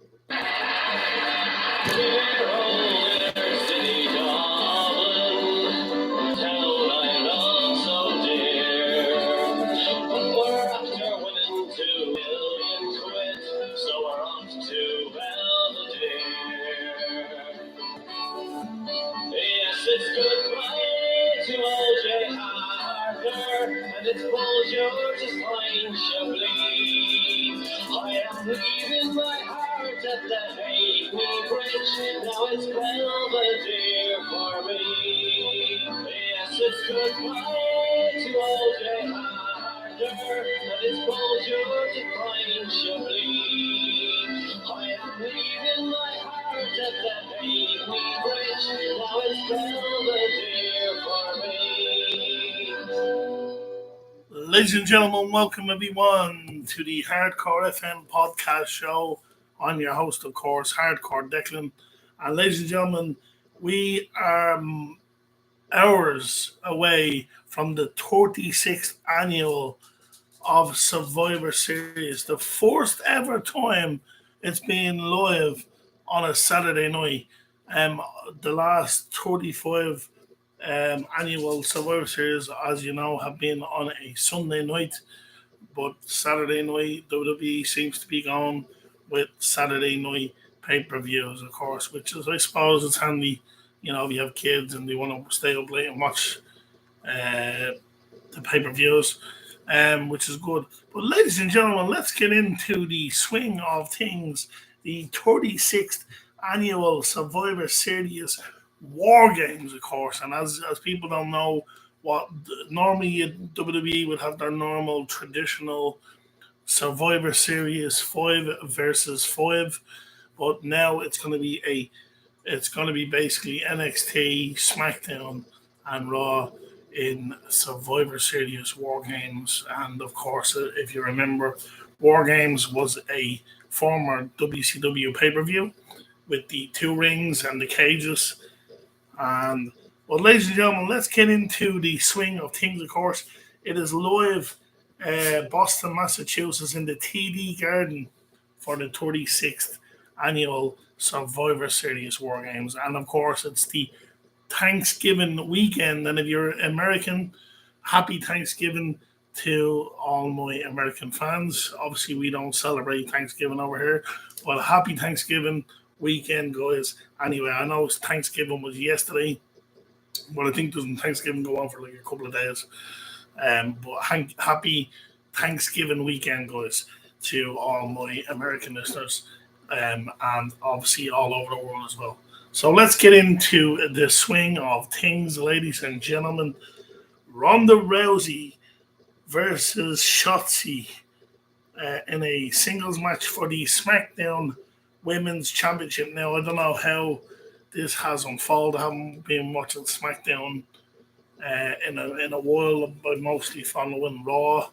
Yes, it's goodbye to old Jay Harper, and it's bonjour to Spine Chablis. I am leaving my heart at the Hackney Bridge, now it's Belvedere for me. Yes, it's goodbye to old Jay Harper, and it's bonjour to Spine Chablis. I am leaving my heart at the Hackney Bridge, now it's Belvedere for me. Ladies and gentlemen, welcome everyone to the Hardcore FM podcast show. I'm your host, of course, Hardcore Declan. And ladies and gentlemen, we are hours away from the 36th annual of Survivor Series, the first ever time it's been live on a Saturday night. The last 35 annual Survivor Series, as you know, have been on a Sunday night, but Saturday night WWE seems to be going with Saturday night pay-per-views, of course, which is, I suppose, it's handy. You know, if you have kids and they want to stay up late and watch the pay-per-views, which is good. But ladies and gentlemen, let's get into the swing of things. The 36th annual Survivor Series War Games, of course. And as people don't know, what normally WWE would have their normal traditional Survivor Series 5 versus 5, but now it's going to be basically NXT, SmackDown, and Raw in Survivor Series War Games. And of course, if you remember, War Games was a former WCW pay-per-view with the two rings and the cages. And well, ladies and gentlemen, let's get into the swing of things. Of course, it is live, Boston, Massachusetts, in the TD Garden for the 36th annual Survivor Series War Games. And of course, it's the Thanksgiving weekend. And if you're American, happy Thanksgiving to all my American fans. Obviously, we don't celebrate Thanksgiving over here, but happy Thanksgiving weekend, guys. Anyway, I know Thanksgiving was yesterday, but I think doesn't Thanksgiving go on for like a couple of days. But happy Thanksgiving weekend, guys, to all my American listeners, and obviously all over the world as well. So let's get into the swing of things, ladies and gentlemen. Ronda Rousey versus Shotzi in a singles match for the SmackDown Women's Championship. Now, I don't know how this has unfolded. I haven't been watching SmackDown in a while. I'm mostly following Raw,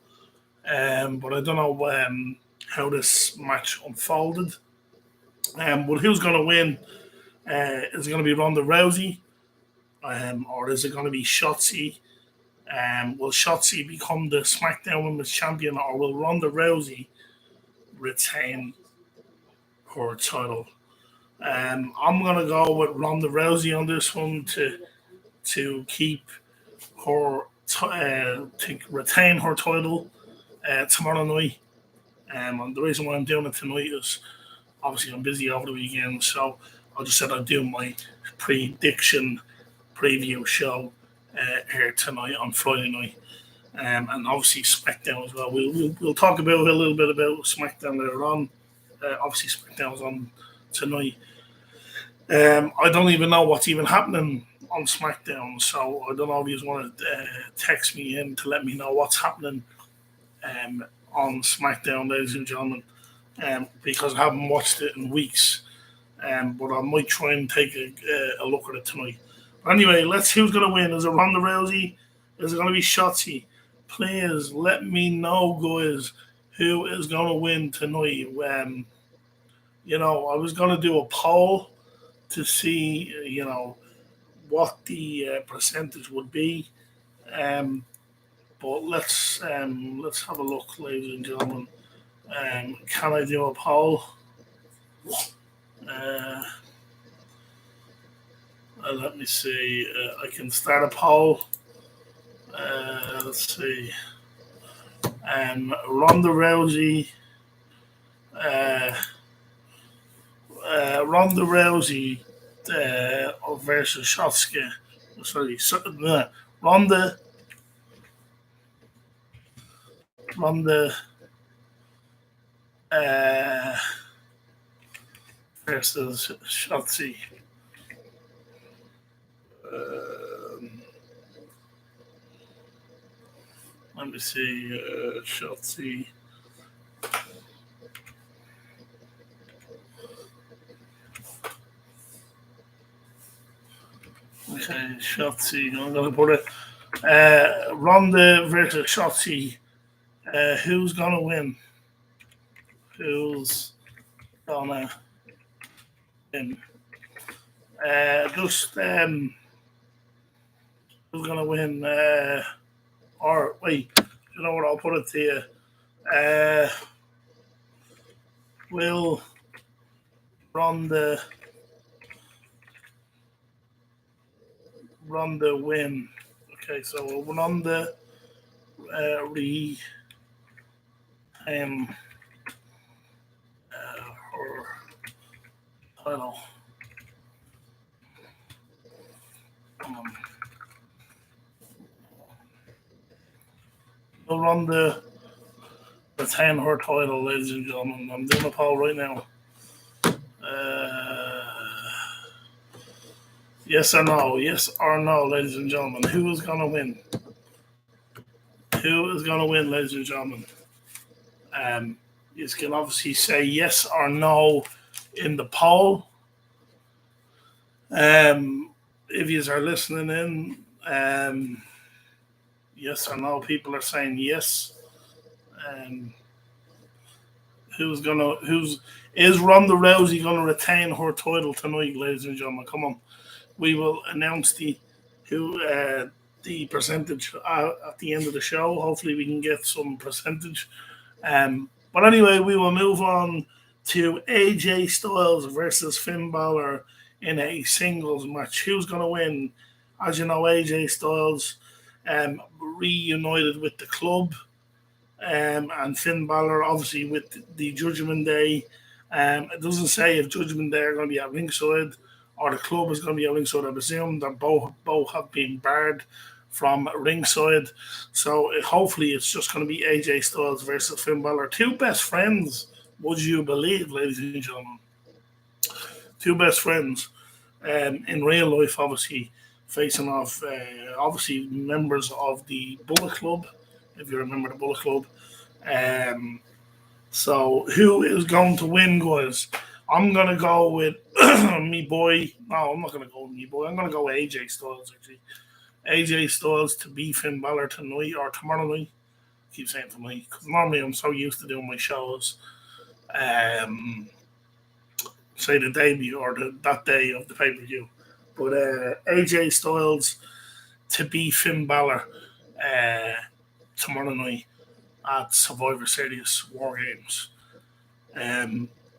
but I don't know how this match unfolded. But who's going to win? Is it going to be Ronda Rousey, or is it going to be Shotzi? Will Shotzi become the SmackDown Women's Champion, or will Ronda Rousey retain her title? I'm going to go with Ronda Rousey on this one to keep her to retain her title tomorrow night. And the reason why I'm doing it tonight is obviously I'm busy over the weekend, so I just said I'd do my prediction preview show here tonight on Friday night, and obviously SmackDown as well. We'll talk about a little bit about SmackDown later on. Obviously SmackDown's on tonight. I don't even know what's even happening on SmackDown, so I don't know if you want to text me in to let me know what's happening on SmackDown, ladies and gentlemen, because I haven't watched it in weeks. But I might try and take a look at it tonight. But anyway, who's going to win? Is it Ronda Rousey? Is it going to be Shotzi? Please let me know, guys, who is going to win tonight. I was going to do a poll to see, what the percentage would be. But let's have a look, ladies and gentlemen. Can I do a poll? Uh, Let me see. I can start a poll. Let's see. Ronda Rousey. Uh, Ronda Rousey versus Shotzi. Sorry, Ronda. Ronda uh, versus Shotzi. Let me see. Shotzi. Okay, Shotzi. I'm going to put it. Ronda versus Shotzi. Who's going to win? Who's going to win? Just who's going to win? Or wait, you know what? I'll put it to you. Will Ronda win? Okay, so Ronda re her title. Will Ronda retain her title, ladies and gentlemen? I'm doing a poll right now. Yes or no? Yes or no, ladies and gentlemen? Who is going to win? Who is going to win, ladies and gentlemen? You can obviously say yes or no in the poll. If you are listening in, yes or no, people are saying yes. Is Ronda Rousey going to retain her title tonight, ladies and gentlemen? Come on, we will announce the percentage at the end of the show. Hopefully, we can get some percentage. But anyway, we will move on to AJ Styles versus Finn Balor in a singles match. Who's going to win? As you know, AJ Styles reunited with the club, and Finn Balor obviously with the Judgment Day. It doesn't say if Judgment Day are going to be at ringside or the club is going to be at ringside. I presume that both have been barred from ringside. So hopefully it's just going to be AJ Styles versus Finn Balor. Two best friends, would you believe, ladies and gentlemen? Two best friends in real life, obviously, facing off, obviously, members of the Bullet Club, if you remember the Bullet Club. So who is going to win, guys? I'm going to go with me boy. No, I'm not going to go with me boy. I'm going to go with AJ Styles, actually. AJ Styles to beat Finn Balor tonight or tomorrow night. I keep saying tonight because normally I'm so used to doing my shows, say the debut or that day of the pay per view. But AJ Styles to beat Finn Balor tomorrow night at Survivor Series War Games.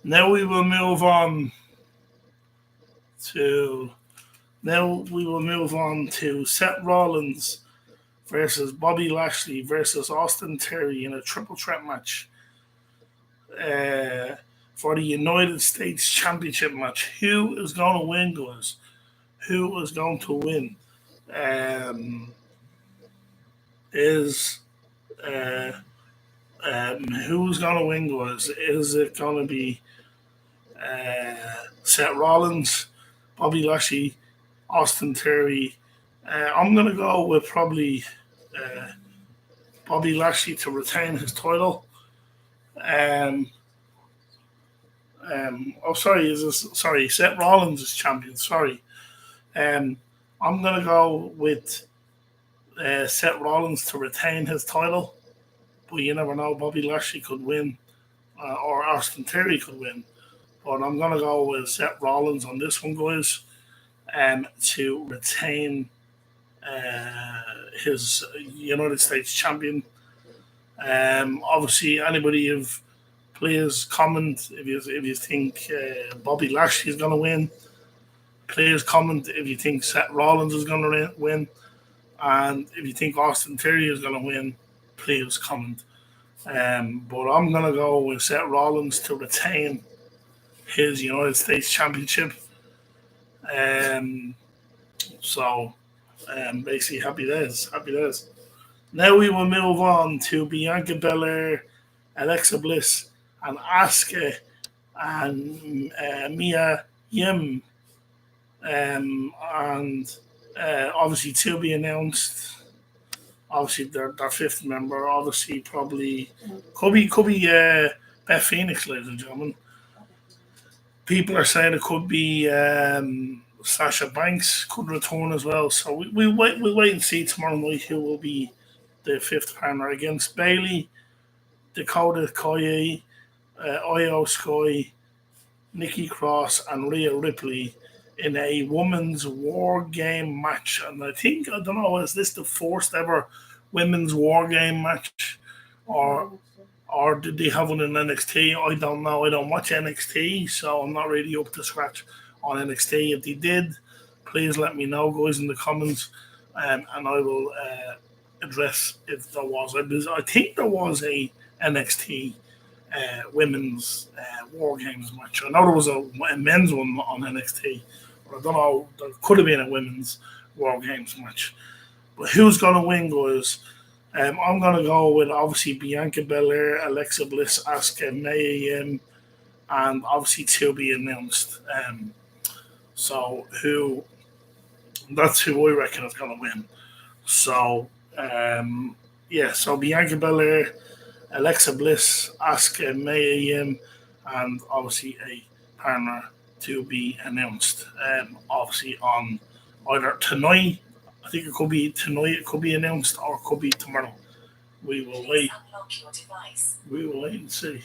Now we will move on to Seth Rollins versus Bobby Lashley versus Austin Theory in a triple threat match for the United States Championship match. Who is going to win, guys? Who is going to win? Who's going to win, guys? Is it going to be Seth Rollins, Bobby Lashley, Austin Theory? I'm going to go with probably Bobby Lashley to retain his title. Seth Rollins is champion. Sorry. I'm going to go with Seth Rollins to retain his title. But you never know. Bobby Lashley could win, or Austin Theory could win. But I'm going to go with Seth Rollins on this one, guys, to retain his United States champion. Obviously, anybody have Please comment if you think Bobby Lashley is going to win. Please comment if you think Seth Rollins is going to win. And if you think Austin Theory is going to win, please comment. But I'm going to go with Seth Rollins to retain his United States Championship. So basically, happy days. Now we will move on to Bianca Belair, Alexa Bliss, and Asuka and Mia Yim. And obviously to be announced. Obviously, their fifth member. Obviously, probably could be Beth Phoenix, ladies and gentlemen. People are saying it could be Sasha Banks could return as well. So we'll wait and see tomorrow night who will be the fifth partner against Bayley, Dakota Kai, Io Sky, Nikki Cross, and Rhea Ripley in a women's war game match. And I don't know, is this the first ever women's war game match? Or did they have one in NXT? I don't know. I don't watch NXT, so I'm not really up to scratch on NXT. If they did, please let me know, guys, in the comments, and I will address if there was. I think there was a NXT women's war games match. I know there was a men's one on NXT, but I don't know. There could have been a women's war games match. But who's going to win, guys? I'm going to go with obviously Bianca Belair, Alexa Bliss, Asuka, Mia Yim, and obviously to be announced. So that's who I reckon is going to win. So so Bianca Belair, Alexa Bliss, Asuka, Mia Yim, and obviously a partner to be announced. Obviously on either tonight. I think it could be tonight. It could be announced, or it could be tomorrow. We will wait. We will wait and see.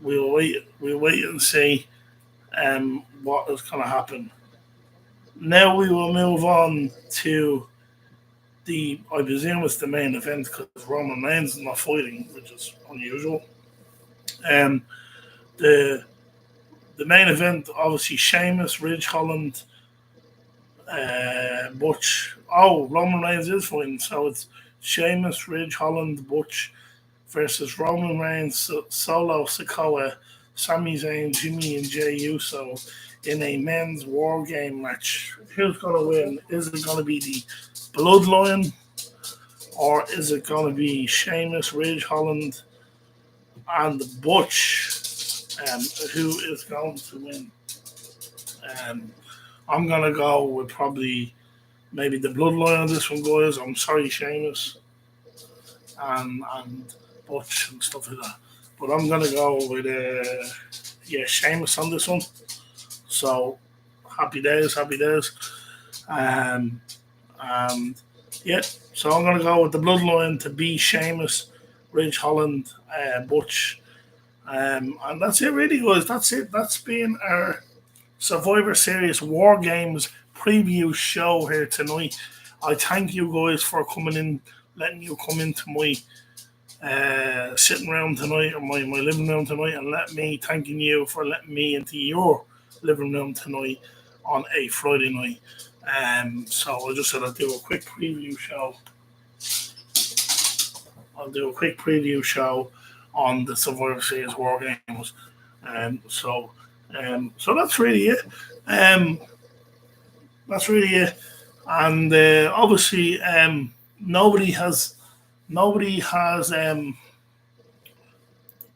We'll wait and see. What is going to happen. Now we will move on to I presume it's the main event because Roman Reigns is not fighting, which is unusual. The main event, obviously, Sheamus, Ridge Holland, Butch. Oh, Roman Reigns is fighting, so it's Sheamus, Ridge Holland, Butch versus Roman Reigns, Solo Sikoa, Sami Zayn, Jimmy, and Jey Uso in a men's war game match. Who's going to win? Is it going to be the Bloodline, or is it going to be Sheamus, Ridge Holland, and Butch? Who is going to win? I'm going to go with probably maybe the Bloodline on this one, guys. I'm sorry, Sheamus and Butch and stuff like that. But I'm going to go with Sheamus on this one. So happy days. So I'm going to go with the Bloodline to be Sheamus, Ridge Holland, Butch. And that's it, really, guys. That's it. That's been our Survivor Series War Games preview show here tonight. I thank you guys for coming in, letting you come into my sitting room tonight, or my living room tonight, and thanking you for letting me into your living room tonight on a Friday night. So I just said I'd do a quick preview show. On the Survivor Series War Games. So that's really it. And obviously, nobody has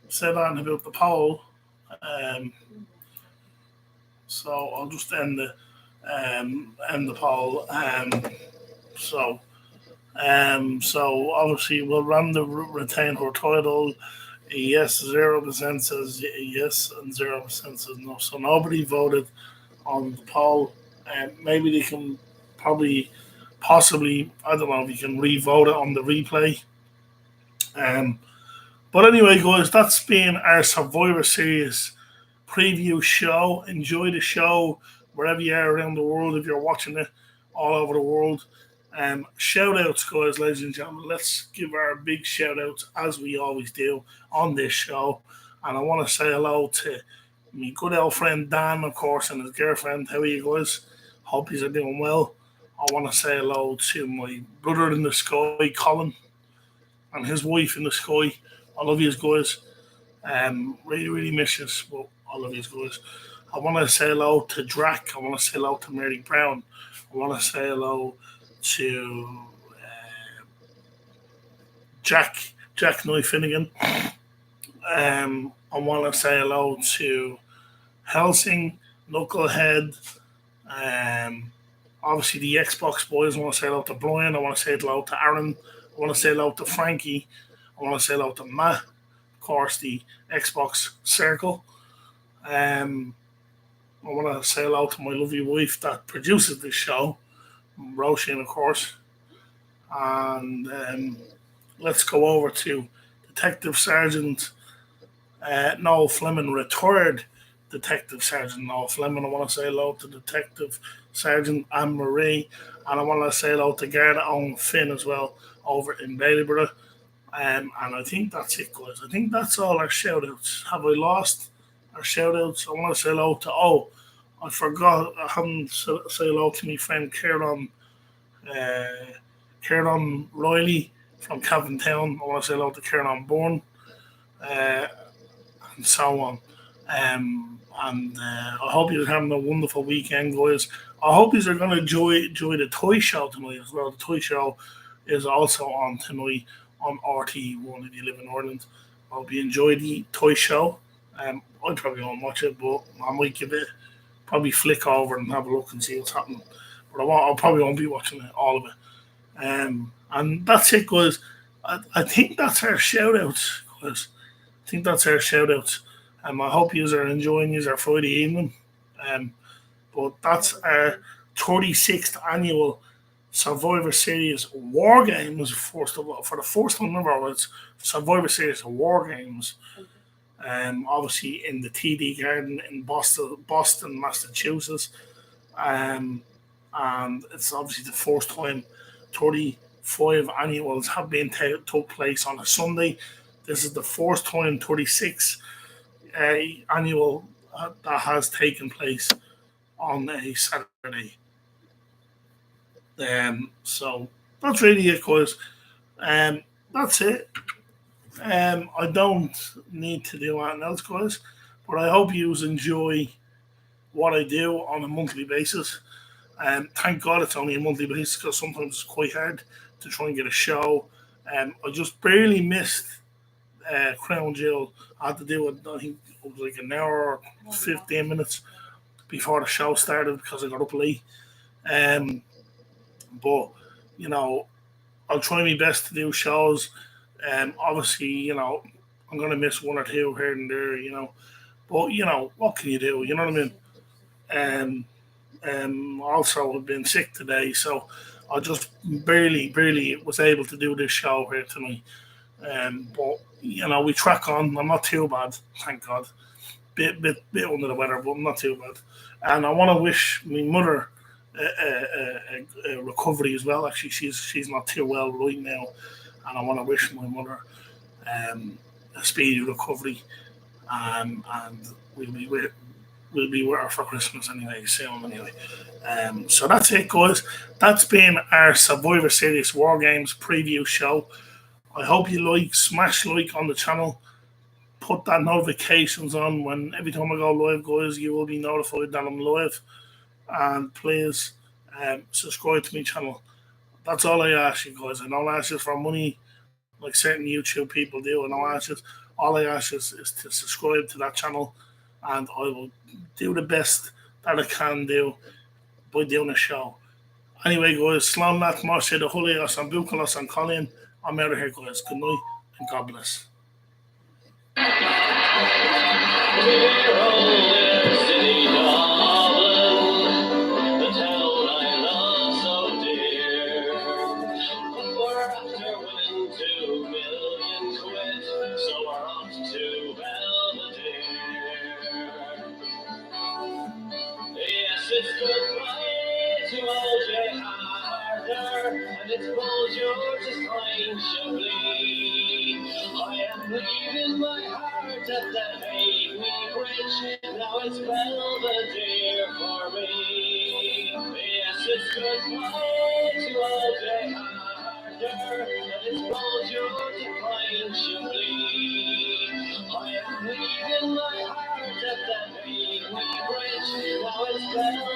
said anything about the poll. So I'll just end the poll. So obviously, will Ronda retain her title? Yes, 0% says yes, and 0% says no. So nobody voted on the poll. Maybe they can possibly, I don't know if you can re-vote it on the replay. But anyway, guys, that's been our Survivor Series preview show. Enjoy the show wherever you are around the world. If you're watching it all over the world, Shout outs, guys, ladies and gentlemen. Let's give our big shout outs as we always do on this show. And I want to say hello to my good old friend Dan, of course, and his girlfriend. How are you guys? Hope you are doing well. I want to say hello to my brother in the sky, Colin, and his wife in the sky. I love you guys. Really, really miss you, but I love you guys. I want to say hello to Drac. I want to say hello to Mary Brown. I want to say hello to Jack Noy Finnegan. I want to say hello to Helsing, Knucklehead, obviously the Xbox boys. I want to say hello to Brian. I want to say hello to Aaron. I want to say hello to Frankie. I want to say hello to Matt. Of course, the Xbox Circle. I want to say hello to my lovely wife that produces this show, Roisin, of course. And let's go over to Detective Sergeant Noel Fleming, retired Detective Sergeant Noel Fleming. I want to say hello to Detective Sergeant Anne Marie, and I want to say hello to Garda Owen Finn as well over in Baileyborough. And I think that's it, guys. I think that's all our shout outs. Have I lost our shout outs? I want to say hello to, I forgot, I haven't said hello to my friend uh, Kieran Riley from Cavan Town. I want to say hello to Kieran Bourne. Uh, and so on. And I hope you're having a wonderful weekend, guys. I hope you're going to enjoy the toy show tonight as well. The toy show is also on tonight on RT1 if you live in Ireland. I hope you enjoy the toy show. I probably won't watch it, but I might give it probably flick over and have a look and see what's happening. But I probably won't be watching it, all of it. And that's it, guys. I think that's our shout outs, guys. I think that's our shout outs. I hope you are enjoying our Friday evening. Um, but that's our 36th annual Survivor Series War Games. First of all, for the first time ever, it's Survivor Series War Games. Obviously in the TD Garden in Boston, Massachusetts. Um, and it's obviously the first time 35 annuals have been took place on a Sunday. This is the first time 36 annual that has taken place on a Saturday. So that's really it, guys. That's it. I don't need to do anything else, guys. But I hope you enjoy what I do on a monthly basis. Thank God it's only a monthly basis because sometimes it's quite hard to try and get a show. I just barely missed Crown Jewel. I had to do it, I think it was like an hour or 15 minutes before the show started because I got up late. Um, but, you know, I'll try my best to do shows. Obviously, I'm going to miss one or two here and there, But, what can you do? You know what I mean? Also, I've been sick today, so I just barely was able to do this show here tonight. But we track on. I'm not too bad, thank God. Bit under the weather, but I'm not too bad. And I want to wish my mother a recovery as well. Actually, she's not too well right now, and I want to wish my mother a speedy recovery. And we'll be with we'll be with her for Christmas anyway, soon anyway. So that's it, guys. That's been our Survivor Series War Games preview show. I hope you smash like on the channel, put that notifications on when every time I go live, guys, you will be notified that I'm live. And please subscribe to my channel. That's all I ask you, guys. I don't ask you for money like certain YouTube people do. I don't ask you. All I ask is to subscribe to that channel, and I will do the best that I can do by doing a show. Anyway, guys, Slán Leat Moshe, the Hulios and Bukalos and Colin. I'm out of here, guys. Good night and God bless. Yes, it's goodbye to old J. harder, and exposure to time shall bleed. I am leaving my heart at the Hackney Bridge, now it's Belvedere for me. Yes, it's goodbye to all day harder, and exposure to time shall bleed. I am leaving my heart at the Hackney Bridge, now it's Belvedere.